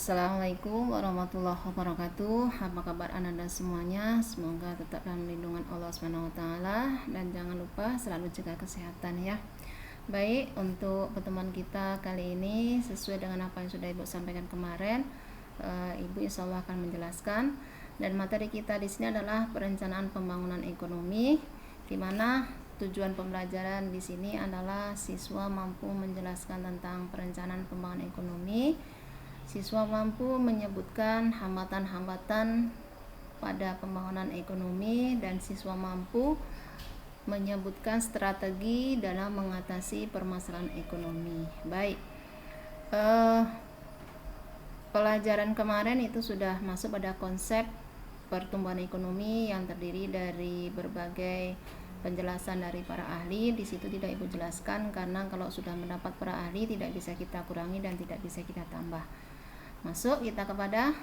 Assalamualaikum warahmatullahi wabarakatuh. Apa kabar Anda semuanya? Semoga tetap dalam lindungan Allah Subhanahu wa taala dan jangan lupa selalu jaga kesehatan ya. Baik, untuk pertemuan kita kali ini sesuai dengan apa yang sudah Ibu sampaikan kemarin, Ibu insya Allah akan menjelaskan, dan materi kita di sini adalah perencanaan pembangunan ekonomi, di mana tujuan pembelajaran di sini adalah siswa mampu menjelaskan tentang perencanaan pembangunan ekonomi. Siswa mampu menyebutkan hambatan-hambatan pada pembangunan ekonomi, dan siswa mampu menyebutkan strategi dalam mengatasi permasalahan ekonomi. Baik, pelajaran kemarin itu sudah masuk pada konsep pertumbuhan ekonomi yang terdiri dari berbagai penjelasan dari para ahli. Di situ tidak Ibu jelaskan karena kalau sudah mendapat para ahli tidak bisa kita kurangi dan tidak bisa kita tambah. Masuk kita kepada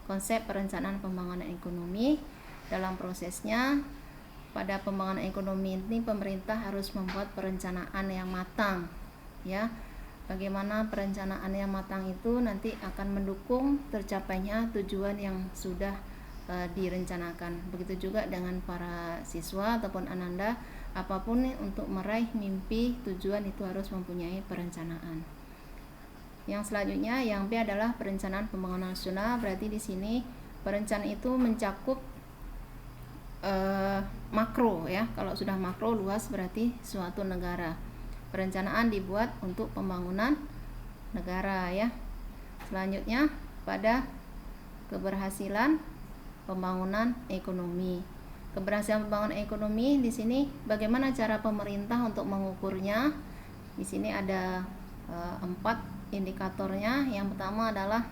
konsep perencanaan pembangunan ekonomi. Dalam prosesnya, pada pembangunan ekonomi ini pemerintah harus membuat perencanaan yang matang ya. Bagaimana perencanaan yang matang itu nanti akan mendukung tercapainya tujuan yang sudah direncanakan. Begitu juga dengan para siswa ataupun ananda, apapun untuk meraih mimpi tujuan itu harus mempunyai perencanaan. Yang selanjutnya, yang B adalah perencanaan pembangunan nasional. Berarti di sini perencanaan itu mencakup makro ya. Kalau sudah makro luas berarti suatu negara. Perencanaan dibuat untuk pembangunan negara ya. Selanjutnya pada keberhasilan pembangunan ekonomi. Keberhasilan pembangunan ekonomi di sini bagaimana cara pemerintah untuk mengukurnya? Di sini ada 4 indikatornya. Yang pertama adalah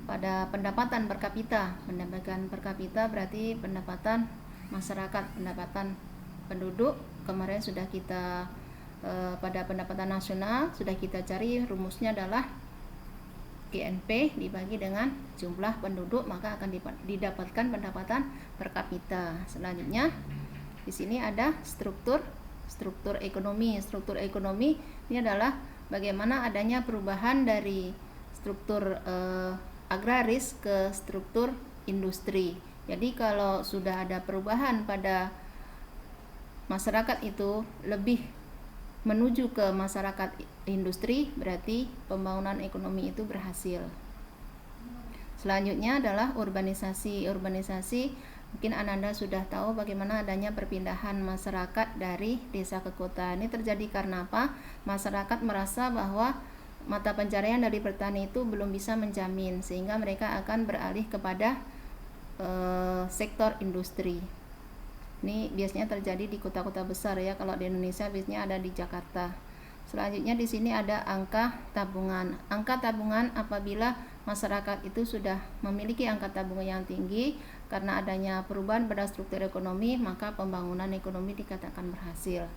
pada pendapatan per kapita. Pendapatan per kapita berarti pendapatan masyarakat, pendapatan penduduk. Kemarin sudah kita pada pendapatan nasional sudah kita cari, rumusnya adalah GNP dibagi dengan jumlah penduduk, maka akan didapatkan pendapatan per kapita. Selanjutnya di sini ada struktur ekonomi. Struktur ekonomi ini adalah bagaimana adanya perubahan dari struktur agraris ke struktur industri. Jadi kalau sudah ada perubahan pada masyarakat itu lebih menuju ke masyarakat industri, berarti pembangunan ekonomi itu berhasil. Selanjutnya adalah urbanisasi. Mungkin Anda sudah tahu bagaimana adanya perpindahan masyarakat dari desa ke kota. Ini terjadi karena apa? Masyarakat merasa bahwa mata pencaharian dari petani itu belum bisa menjamin, sehingga mereka akan beralih kepada sektor industri. Ini biasanya terjadi di kota-kota besar ya. Kalau di Indonesia biasanya ada di Jakarta. Selanjutnya di sini ada angka tabungan. Angka tabungan apabila masyarakat itu sudah memiliki angka tabungan yang tinggi karena adanya perubahan pada struktur ekonomi, maka pembangunan ekonomi dikatakan berhasil.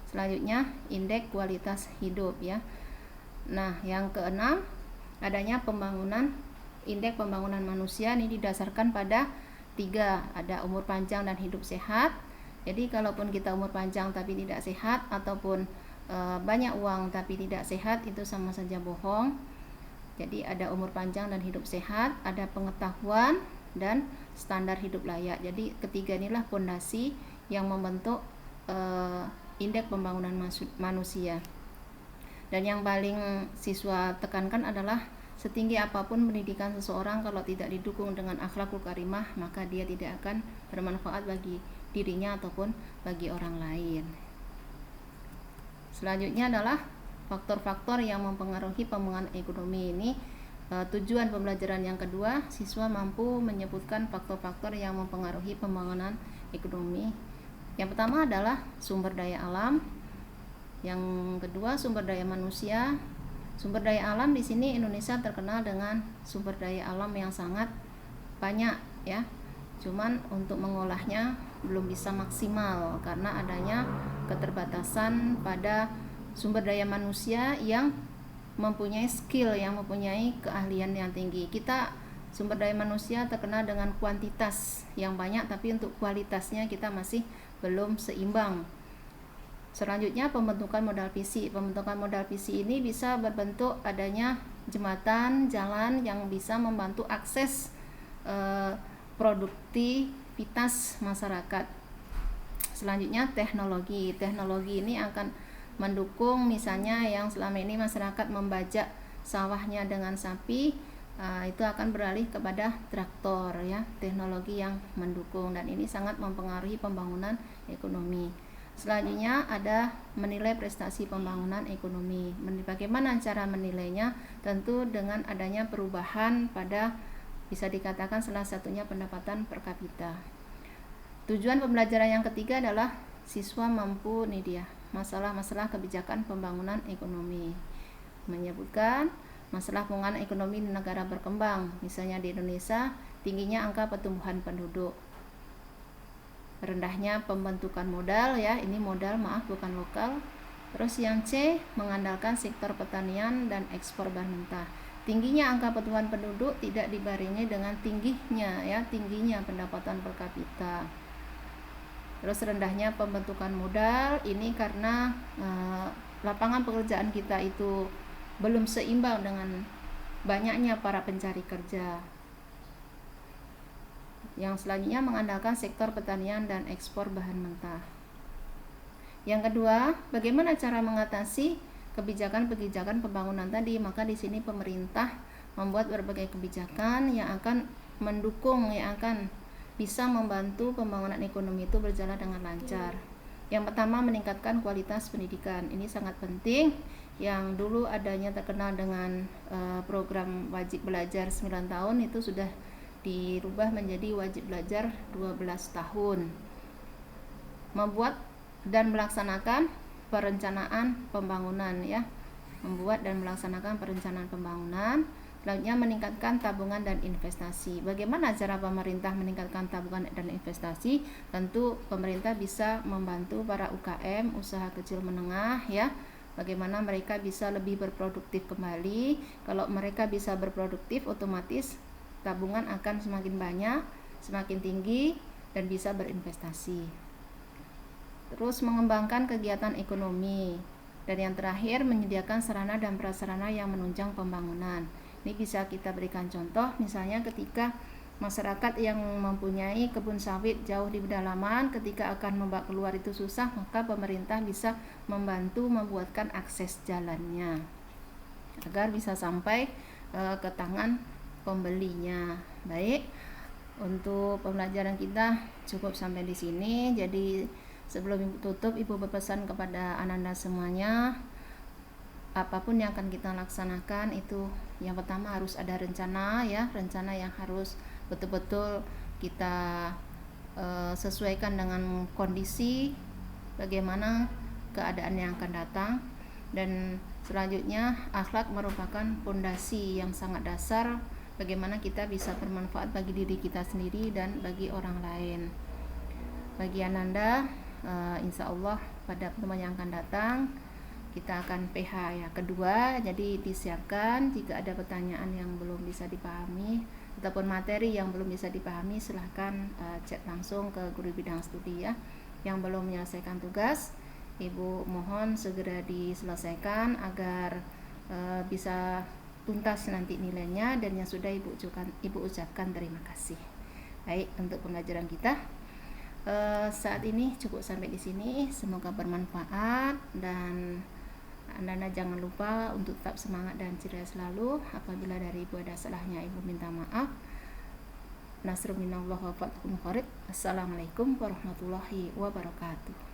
Selanjutnya indeks kualitas hidup ya. Nah, yang keenam adanya indeks pembangunan manusia. Ini didasarkan pada 3, ada umur panjang dan hidup sehat. Jadi kalaupun kita umur panjang tapi tidak sehat, ataupun banyak uang tapi tidak sehat, itu sama saja bohong. Jadi ada umur panjang dan hidup sehat, ada pengetahuan dan standar hidup layak. Jadi ketiga inilah fondasi yang membentuk indeks pembangunan manusia. Dan yang paling siswa tekankan adalah setinggi apapun pendidikan seseorang, kalau tidak didukung dengan akhlakul karimah, maka dia tidak akan bermanfaat bagi dirinya ataupun bagi orang lain. Selanjutnya adalah faktor-faktor yang mempengaruhi pembangunan ekonomi. Ini tujuan pembelajaran yang kedua, siswa mampu menyebutkan faktor-faktor yang mempengaruhi pembangunan ekonomi. Yang pertama adalah sumber daya alam, yang kedua sumber daya manusia. Sumber daya alam di sini Indonesia terkenal dengan sumber daya alam yang sangat banyak ya. Cuman untuk mengolahnya belum bisa maksimal karena adanya keterbatasan pada sumber daya manusia yang mempunyai skill, yang mempunyai keahlian yang tinggi. Kita sumber daya manusia terkenal dengan kuantitas yang banyak, tapi untuk kualitasnya kita masih belum seimbang. Selanjutnya pembentukan modal visi. Pembentukan modal visi ini bisa berbentuk adanya jembatan, jalan yang bisa membantu akses produktivitas masyarakat. Selanjutnya teknologi. Teknologi ini akan mendukung misalnya yang selama ini masyarakat membajak sawahnya dengan sapi, itu akan beralih kepada traktor ya, teknologi yang mendukung, dan ini sangat mempengaruhi pembangunan ekonomi. Selanjutnya ada menilai prestasi pembangunan ekonomi. Bagaimana cara menilainya? Tentu dengan adanya perubahan pada, bisa dikatakan salah satunya, pendapatan per kapita. Tujuan pembelajaran yang ketiga adalah siswa mampu masalah-masalah kebijakan pembangunan ekonomi. Menyebutkan masalah pembangunan ekonomi di negara berkembang, misalnya di Indonesia, tingginya angka pertumbuhan penduduk, rendahnya pembentukan modal ya, ini modal bukan lokal. Terus yang C, mengandalkan sektor pertanian dan ekspor bahan mentah. Tingginya angka pertumbuhan penduduk tidak dibarengi dengan tingginya pendapatan per kapita. Terus rendahnya pembentukan modal, ini karena lapangan pekerjaan kita itu belum seimbang dengan banyaknya para pencari kerja. Yang selanjutnya mengandalkan sektor pertanian dan ekspor bahan mentah. Yang kedua, bagaimana cara mengatasi kebijakan-kebijakan pembangunan tadi? Maka di sini pemerintah membuat berbagai kebijakan yang akan mendukung, yang akan bisa membantu pembangunan ekonomi itu berjalan dengan lancar. Yang pertama, meningkatkan kualitas pendidikan. Ini sangat penting. Yang dulu adanya terkenal dengan program wajib belajar 9 tahun, itu sudah dirubah menjadi wajib belajar 12 tahun. Membuat dan melaksanakan perencanaan pembangunan ya. Membuat dan melaksanakan perencanaan pembangunan. Selanjutnya meningkatkan tabungan dan investasi. Bagaimana cara pemerintah meningkatkan tabungan dan investasi? Tentu pemerintah bisa membantu para UKM, usaha kecil menengah ya. Bagaimana mereka bisa lebih berproduktif kembali. Kalau mereka bisa berproduktif, otomatis tabungan akan semakin banyak, semakin tinggi, dan bisa berinvestasi. Terus mengembangkan kegiatan ekonomi. Dan yang terakhir, menyediakan sarana dan prasarana yang menunjang pembangunan. Ini bisa kita berikan contoh, misalnya ketika masyarakat yang mempunyai kebun sawit jauh di pedalaman, ketika akan membawa keluar itu susah, maka pemerintah bisa membantu membuatkan akses jalannya agar bisa sampai ke tangan pembelinya. Baik, untuk pembelajaran kita cukup sampai di sini. Jadi sebelum Ibu tutup, Ibu berpesan kepada Ananda semuanya, apapun yang akan kita laksanakan itu yang pertama harus ada rencana ya, rencana yang harus betul-betul kita sesuaikan dengan kondisi bagaimana keadaan yang akan datang. Dan selanjutnya, akhlak merupakan pondasi yang sangat dasar bagaimana kita bisa bermanfaat bagi diri kita sendiri dan bagi orang lain. Bagi Ananda, insya Allah pada pertemuan yang akan datang kita akan PH ya kedua, jadi disiapkan jika ada pertanyaan yang belum bisa dipahami ataupun materi yang belum bisa dipahami, silahkan chat langsung ke guru bidang studi ya. Yang belum menyelesaikan tugas, Ibu mohon segera diselesaikan agar bisa tuntas nanti nilainya, dan yang sudah Ibu ucapkan terima kasih. Baik, untuk pembelajaran kita saat ini cukup sampai di sini. Semoga bermanfaat, dan Anda jangan lupa untuk tetap semangat dan ceria selalu. Apabila dari Ibu ada salahnya, Ibu minta maaf. Nasrul minallah wa fathun qarib. Assalamualaikum warahmatullahi wabarakatuh.